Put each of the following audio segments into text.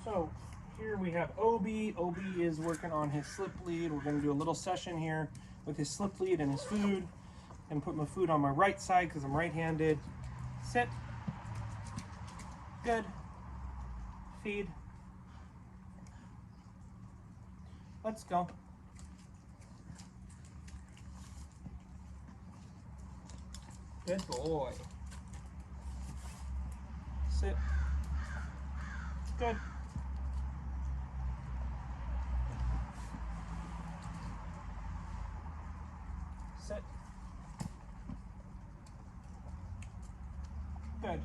So here we have Obi. Obi is working on his slip lead. We're going to do a little session here with his slip lead and his food. And put my food on my right side because I'm right-handed. Sit. Good. Feed. Let's go. Good boy. Sit. Good. Sit. Good.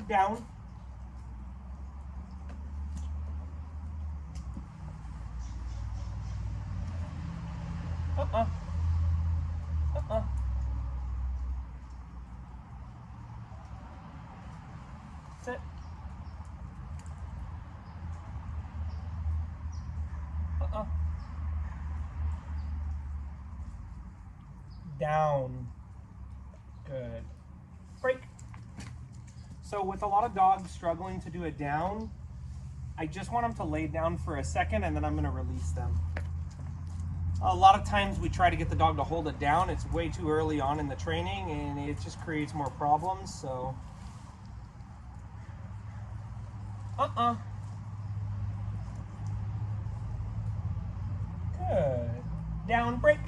Down. Uh-uh. Uh-uh. Sit. Uh-uh. Down. Good. Break. So with a lot of dogs struggling to do it down, I just want them to lay down for a second and then I'm going to release them. A lot of times we try to get the dog to hold it down. It's way too early on in the training and it just creates more problems. So, Good. Down, break.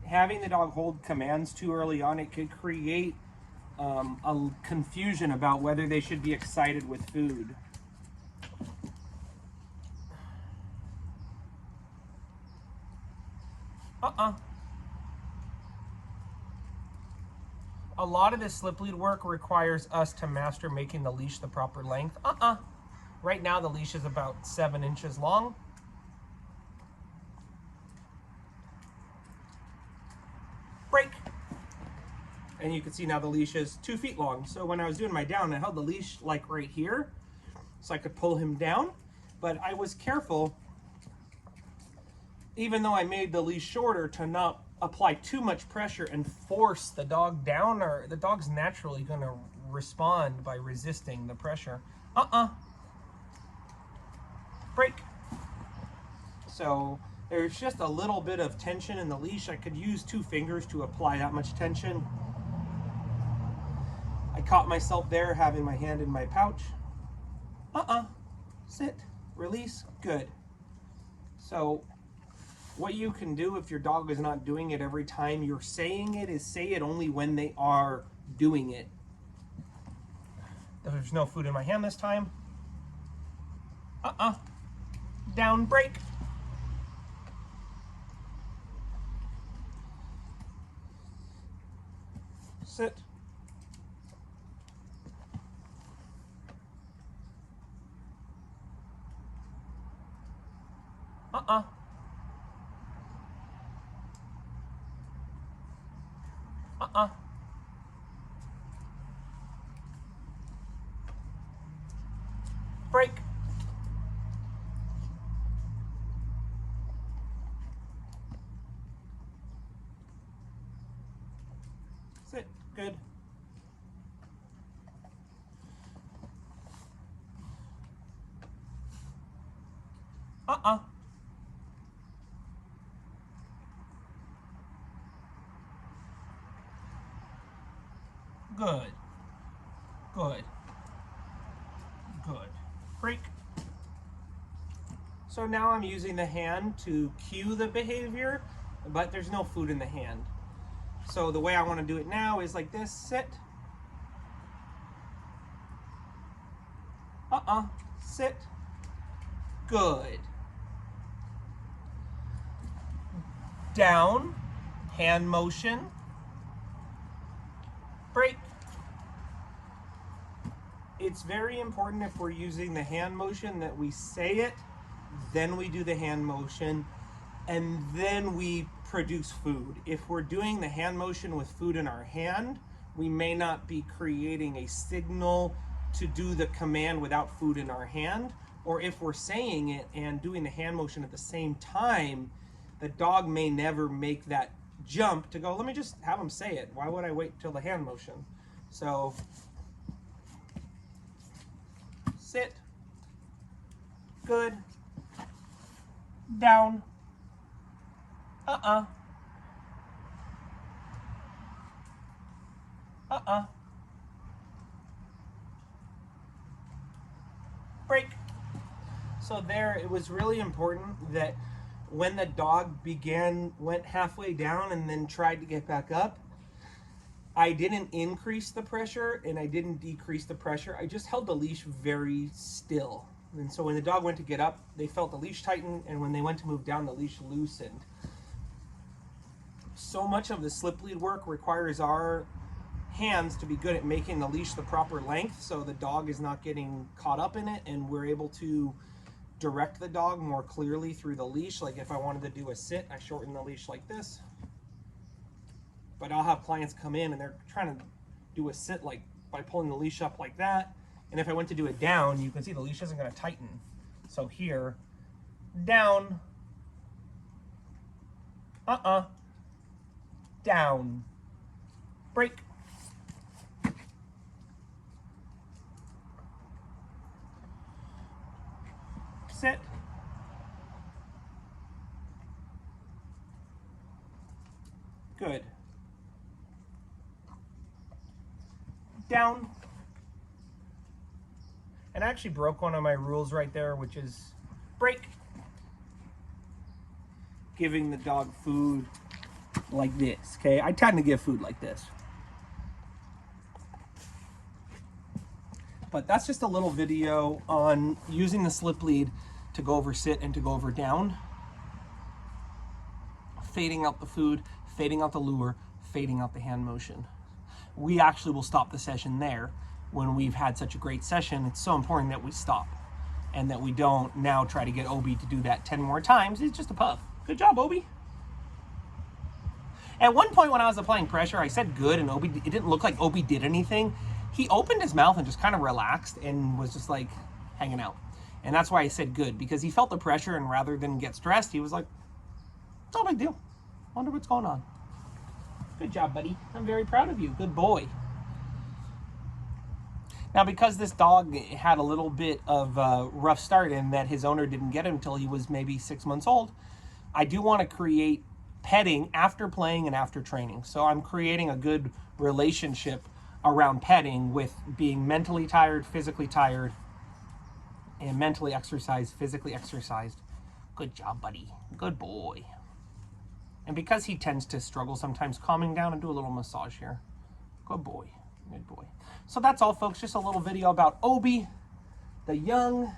Having the dog hold commands too early on, it could create a confusion about whether they should be excited with food. A lot of this slip lead work requires us to master making the leash the proper length. Right now the leash is about 7 inches long. Break. And you can see now the leash is 2 feet long. So when I was doing my down, I held the leash like right here so I could pull him down. But I was careful, even though I made the leash shorter, to not apply too much pressure and force the dog down, or the dog's naturally going to respond by resisting the pressure. Break. So there's just a little bit of tension in the leash. I could use 2 fingers to apply that much tension. I caught myself there having my hand in my pouch. Sit, release, good. So what you can do if your dog is not doing it every time you're saying it is say it only when they are doing it. There's no food in my hand this time. Down, break. Sit. Break. Sit. Good. Good. Good. Good. Break. So now I'm using the hand to cue the behavior, but there's no food in the hand. So the way I want to do it now is like this. Sit. Sit. Good. Down. Hand motion. Break. It's very important if we're using the hand motion that we say it, then we do the hand motion, and then we produce food. If we're doing the hand motion with food in our hand, we may not be creating a signal to do the command without food in our hand. Or if we're saying it and doing the hand motion at the same time, the dog may never make that jump to go, let me just have him say it. Why would I wait till the hand motion? So, sit, good, down, break. So there, it was really important that when the dog went halfway down and then tried to get back up, I didn't increase the pressure and I didn't decrease the pressure. I just held the leash very still. And so when the dog went to get up, they felt the leash tighten, and when they went to move down, the leash loosened. So much of the slip lead work requires our hands to be good at making the leash the proper length so the dog is not getting caught up in it, and we're able to direct the dog more clearly through the leash. Like if I wanted to do a sit, I shorten the leash like this. But I'll have clients come in and they're trying to do a sit like by pulling the leash up like that. And if I went to do it down, you can see the leash isn't going to tighten. So here, down, down, break. Sit. Good. Down. And I actually broke one of my rules right there, which is break. Giving the dog food like this, okay? I tend to give food like this. But that's just a little video on using the slip lead to go over sit and to go over down. Fading out the food, fading out the lure, fading out the hand motion. We actually will stop the session there. When we've had such a great session, it's so important that we stop and that we don't now try to get Obi to do that 10 more times. It's just a puff. Good job, Obi. At one point when I was applying pressure, I said good, and Obi, it didn't look like Obi did anything. He opened his mouth and just kind of relaxed and was just like hanging out. And that's why I said good, because he felt the pressure, and rather than get stressed, he was like, it's no big deal. Wonder what's going on. Good job, buddy. I'm very proud of you. Good boy. Now, because this dog had a little bit of a rough start in that his owner didn't get him until he was maybe 6 months old, I do want to create petting after playing and after training. So I'm creating a good relationship around petting with being mentally tired, physically tired, and mentally exercised, physically exercised. Good job, buddy. Good boy. And because he tends to struggle sometimes, calming down and do a little massage here. Good boy. Good boy. So that's all, folks. Just a little video about Obi, the young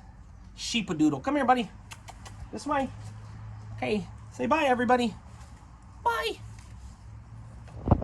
sheepadoodle. Come here, buddy. This way. Okay. Say bye, everybody.